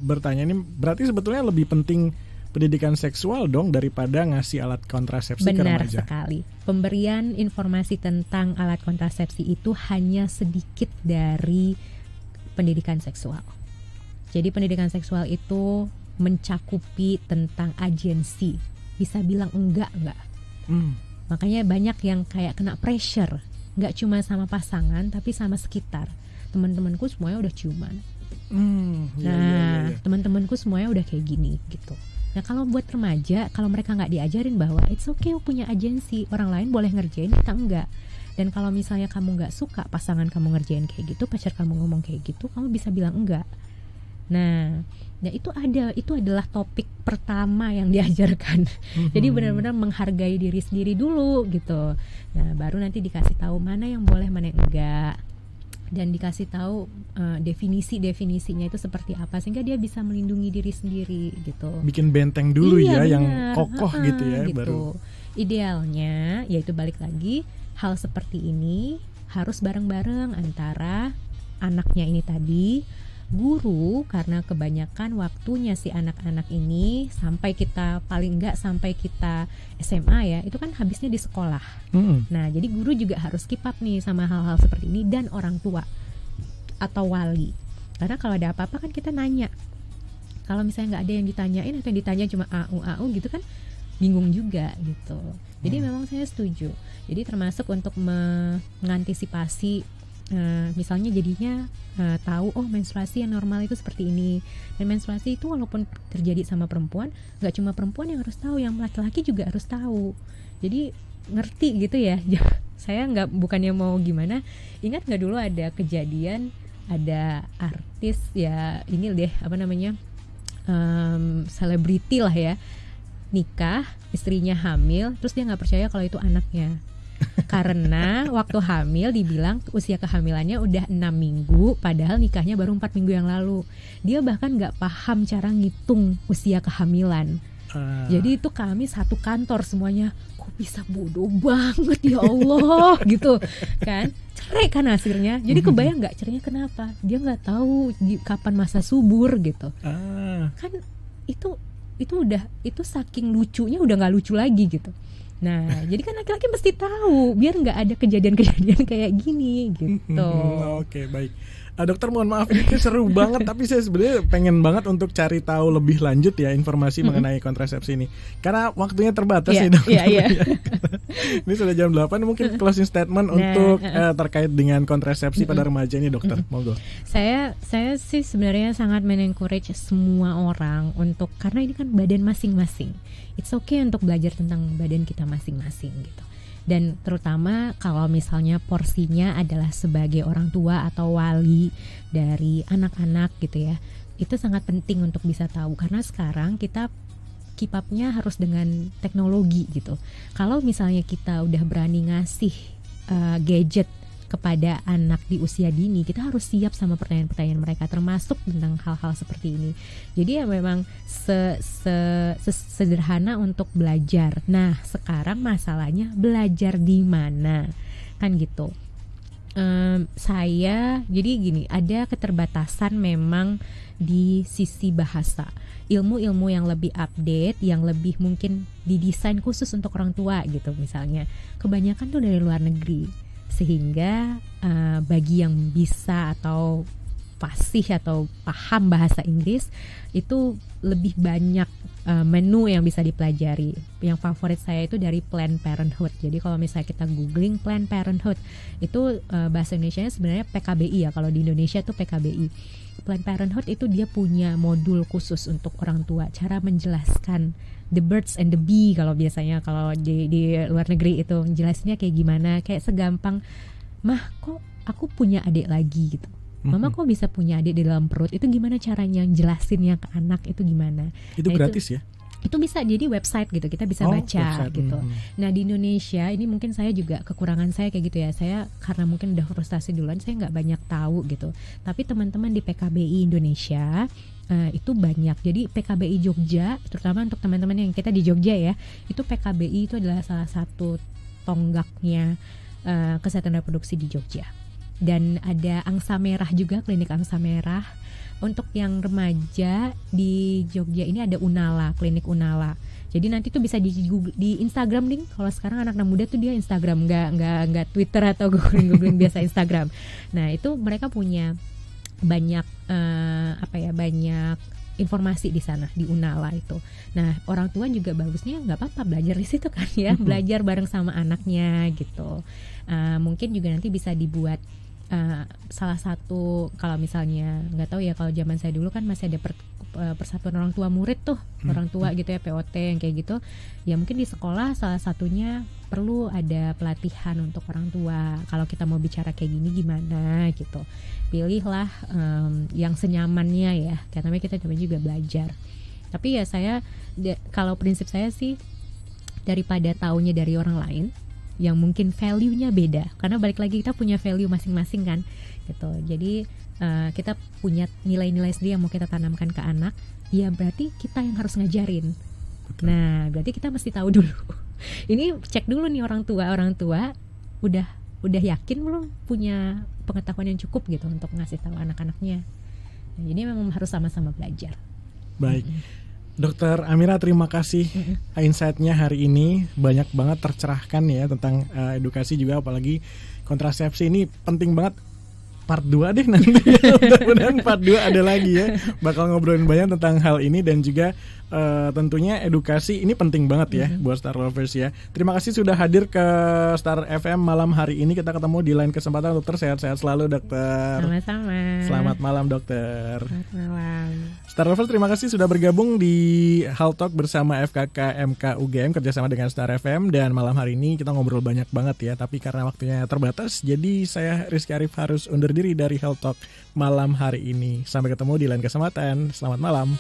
bertanya, ini berarti sebetulnya lebih penting pendidikan seksual dong daripada ngasih alat kontrasepsi ke remaja. Benar sekali. Pemberian informasi tentang alat kontrasepsi itu hanya sedikit dari pendidikan seksual. Jadi pendidikan seksual itu mencakupi tentang agensi, bisa bilang enggak. Makanya banyak yang kayak kena pressure, nggak cuma sama pasangan tapi sama sekitar. Teman-temanku semuanya udah ciuman. Teman-temanku semuanya udah kayak gini gitu. Nah kalau buat remaja, kalau mereka nggak diajarin bahwa it's okay punya agensi, orang lain boleh ngerjain, kita enggak. Dan kalau misalnya kamu nggak suka pasangan kamu ngerjain kayak gitu, pacar kamu ngomong kayak gitu, kamu bisa bilang enggak. Nah itu adalah topik pertama yang diajarkan. Jadi benar-benar menghargai diri sendiri dulu gitu. Nah baru nanti dikasih tahu mana yang boleh, mana yang enggak, dan dikasih tahu definisinya itu seperti apa sehingga dia bisa melindungi diri sendiri gitu. Bikin benteng dulu yang kokoh gitu ya gitu. Baru. Idealnya yaitu balik lagi, hal seperti ini harus bareng-bareng antara anaknya ini tadi, guru, karena kebanyakan waktunya si anak-anak ini sampai kita paling enggak sampai kita SMA ya, itu kan habisnya di sekolah. Nah jadi guru juga harus keep up nih sama hal-hal seperti ini, dan orang tua atau wali, karena kalau ada apa-apa kan kita nanya. Kalau misalnya nggak ada yang ditanyain atau yang ditanya cuma au gitu kan bingung juga gitu. Jadi memang saya setuju. Jadi termasuk untuk mengantisipasi misalnya jadinya tahu menstruasi yang normal itu seperti ini. Dan menstruasi itu walaupun terjadi sama perempuan, nggak cuma perempuan yang harus tahu, yang laki-laki juga harus tahu. Jadi ngerti gitu ya. Saya bukannya mau gimana. Ingat nggak dulu ada kejadian, ada artis ya ini deh selebriti lah ya, nikah, istrinya hamil, terus dia nggak percaya kalau itu anaknya. Karena waktu hamil dibilang usia kehamilannya udah 6 minggu, padahal nikahnya baru 4 minggu yang lalu. Dia bahkan gak paham cara ngitung usia kehamilan. Jadi itu kami satu kantor semuanya, kok bisa bodoh banget ya Allah gitu kan. Cerai kan hasilnya. Jadi kebayang gak cerainya kenapa? Dia gak tahu kapan masa subur gitu. Kan itu saking lucunya udah gak lucu lagi gitu. Nah, jadi kan laki-laki mesti tahu biar nggak ada kejadian-kejadian kayak gini gitu. Oke, baik. Dokter mohon maaf ini seru banget, tapi saya sebenarnya pengen banget untuk cari tahu lebih lanjut ya informasi mengenai kontrasepsi ini. Karena waktunya terbatas ya dokter. Ini sudah jam 8, mungkin closing statement untuk terkait dengan kontrasepsi pada remaja ini dokter. Monggo. Saya sih sebenarnya sangat men-encourage semua orang untuk, karena ini kan badan masing-masing. It's okay untuk belajar tentang badan kita masing-masing gitu. Dan terutama kalau misalnya porsinya adalah sebagai orang tua atau wali dari anak-anak gitu ya, itu sangat penting untuk bisa tahu, karena sekarang kita keep up-nya harus dengan teknologi gitu. Kalau misalnya kita udah berani ngasih gadget kepada anak di usia dini, kita harus siap sama pertanyaan-pertanyaan mereka, termasuk tentang hal-hal seperti ini. Jadi ya memang sederhana untuk belajar. Nah sekarang masalahnya belajar di mana kan gitu. Saya jadi gini, ada keterbatasan memang di sisi bahasa. Ilmu-ilmu yang lebih update, yang lebih mungkin didesain khusus untuk orang tua gitu misalnya, kebanyakan tuh dari luar negeri. Sehingga bagi yang bisa atau fasih atau paham bahasa Inggris, itu lebih banyak menu yang bisa dipelajari. Yang favorit saya itu dari Planned Parenthood. Jadi kalau misalnya kita googling Planned Parenthood, itu bahasa Indonesianya sebenarnya PKBI ya. Kalau di Indonesia itu PKBI. Planned Parenthood itu dia punya modul khusus untuk orang tua, cara menjelaskan the birds and the bee. Kalau biasanya kalau di luar negeri itu jelasnya kayak gimana, kayak segampang, mah kok aku punya adik lagi gitu, mama kok bisa punya adik di dalam perut, itu gimana caranya jelasinnya ke anak, itu gimana. Itu gratis ya? Itu bisa jadi website gitu, kita bisa baca website, gitu. Nah di Indonesia ini mungkin saya juga kekurangan saya kayak gitu ya, saya karena mungkin udah frustasi duluan, saya nggak banyak tahu gitu. Tapi teman-teman di PKBI Indonesia itu banyak. Jadi PKBI Jogja, terutama untuk teman-teman yang kita di Jogja ya, itu PKBI itu adalah salah satu tonggaknya kesehatan reproduksi di Jogja. Dan ada Angsa Merah juga, klinik Angsa Merah. Untuk yang remaja di Jogja ini ada Unala, klinik Unala. Jadi nanti tuh bisa di Instagram nih. Kalau sekarang anak muda tuh dia Instagram, nggak Twitter atau googling biasa Instagram. Nah itu mereka punya banyak banyak informasi di sana di Unala itu. Nah, orang tua juga bagusnya nggak apa-apa belajar di situ kan ya, belajar bareng sama anaknya gitu. Mungkin juga nanti bisa dibuat salah satu, kalau misalnya nggak tahu ya, kalau zaman saya dulu kan masih ada persatuan orang tua murid tuh, orang tua gitu ya, POT yang kayak gitu. Ya mungkin di sekolah salah satunya perlu ada pelatihan untuk orang tua. Kalau kita mau bicara kayak gini gimana gitu, pilihlah yang senyamannya ya, karena kita juga belajar. Tapi ya kalau prinsip saya sih, daripada taunya dari orang lain yang mungkin value-nya beda, karena balik lagi kita punya value masing-masing kan gitu. Jadi kita punya nilai-nilai sendiri yang mau kita tanamkan ke anak, ya berarti kita yang harus ngajarin. Betul. Nah, berarti kita mesti tahu dulu. Ini cek dulu nih orang tua udah yakin belum punya pengetahuan yang cukup gitu untuk ngasih tahu anak-anaknya. Nah, jadi memang harus sama-sama belajar. Baik. Dokter Amira, terima kasih insight-nya hari ini, banyak banget tercerahkan ya tentang edukasi juga, apalagi kontrasepsi ini penting banget. Part 2 deh nanti. Mudah-mudahan part 2 ada lagi ya, bakal ngobrolin banyak tentang hal ini, dan juga tentunya edukasi ini penting banget ya buat Star Lovers ya. Terima kasih sudah hadir ke Star FM malam hari ini. Kita ketemu di lain kesempatan, dokter. Sehat-sehat selalu, dokter. Sama-sama. Selamat malam, dokter. Selamat malam. Star Lovers, terima kasih sudah bergabung di Health Talk bersama FKK MK UGM kerjasama dengan Star FM. Dan malam hari ini kita ngobrol banyak banget ya, tapi karena waktunya terbatas, jadi saya Rizky Arif harus undur diri dari Health Talk malam hari ini. Sampai ketemu di lain kesempatan. Selamat malam.